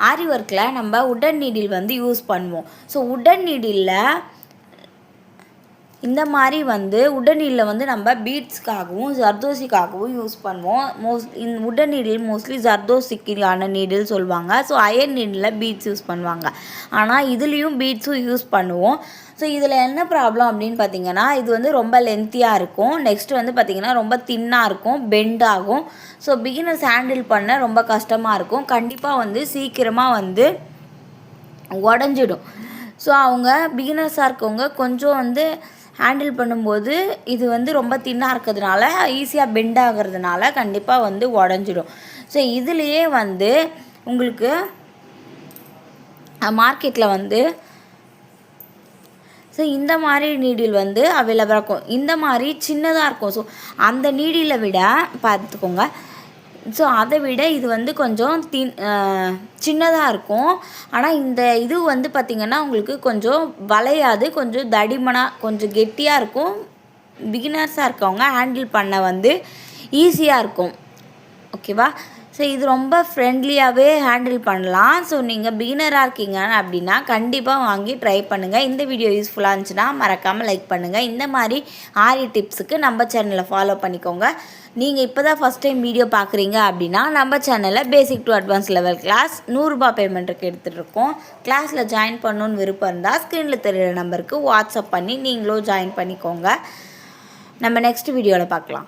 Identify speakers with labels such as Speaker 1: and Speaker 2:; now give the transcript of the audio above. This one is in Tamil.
Speaker 1: ஆரி ஒர்க்கில் நம்ம உடன் நீடில் வந்து யூஸ் பண்ணுவோம். ஸோ உடன் நீடிலில் இந்த மாதிரி வந்து உடன் நீடில் வந்து நம்ம பீட்ஸ்க்காகவும் ஜர்தோசிக்காகவும் யூஸ் பண்ணுவோம். உடன் நீடில் மோஸ்ட்லி ஜர்தோசிக்கான நீடில் சொல்லுவாங்க. So iron needle beads use பண்ணுவாங்க. ஆனால் இதுலேயும் பீட்ஸும் யூஸ் பண்ணுவோம். ஸோ இதில் என்ன ப்ராப்ளம் அப்படின்னு பார்த்தீங்கன்னா, இது வந்து ரொம்ப லென்த்தியாக இருக்கும். நெக்ஸ்ட் வந்து பார்த்திங்கன்னா ரொம்ப தின்னாக இருக்கும், பெண்ட் ஆகும். ஸோ பிகினர்ஸ் ஹேண்டில் பண்ண ரொம்ப கஷ்டமாக இருக்கும். கண்டிப்பாக வந்து சீக்கிரமாக வந்து உடஞ்சிடும். ஸோ அவங்க பிகினர்ஸாக இருக்கவங்க கொஞ்சம் வந்து ஹேண்டில் பண்ணும்போது இது வந்து ரொம்ப தின்னாக இருக்கிறதுனால ஈஸியாக பெண்ட் ஆகிறதுனால கண்டிப்பாக வந்து உடஞ்சிடும். ஸோ இதுலேயே வந்து உங்களுக்கு மார்க்கெட்டில் வந்து ஸோ இந்த மாதிரி நீடில் வந்து அவைலபிளாக இருக்கும். இந்த மாதிரி சின்னதாக இருக்கும். ஸோ அந்த நீடிலை விட பார்த்துக்கோங்க. ஸோ அதை விட இது வந்து கொஞ்சம் சின்னதாக இருக்கும். ஆனால் இந்த இது வந்து பார்த்திங்கன்னா உங்களுக்கு கொஞ்சம் வளையாது, கொஞ்சம் தடிமனாக கொஞ்சம் கெட்டியாக இருக்கும். பிகினர்ஸாக இருக்கவங்க ஹேண்டில் பண்ண வந்து ஈஸியாக இருக்கும். ஓகேவா? ஸோ இது ரொம்ப ஃப்ரெண்ட்லியாகவே ஹேண்டில் பண்ணலாம். ஸோ நீங்கள் பிகினராக இருக்கீங்க அப்படின்னா கண்டிப்பாக வாங்கி ட்ரை பண்ணுங்கள். இந்த வீடியோ யூஸ்ஃபுல்லாக இருந்துச்சுன்னா மறக்காமல் லைக் பண்ணுங்கள். இந்த மாதிரி ஆரி டிப்ஸுக்கு நம்ம சேனலை ஃபாலோ பண்ணிக்கோங்க. நீங்கள் இப்போ தான் ஃபஸ்ட் டைம் வீடியோ பார்க்குறீங்க அப்படின்னா நம்ம சேனலில் basic to advance level class 100 ரூபா பேமெண்ட்டுக்கு எடுத்துகிட்டு இருக்கோம். கிளாஸில் ஜாயின் பண்ணணுன்னு விருப்பம் இருந்தால் ஸ்க்ரீனில் தெரிகிற நம்பருக்கு வாட்ஸ்அப் பண்ணி நீங்களும் ஜாயின் பண்ணிக்கோங்க. நம்ம நெக்ஸ்ட் வீடியோவில் பார்க்கலாம்.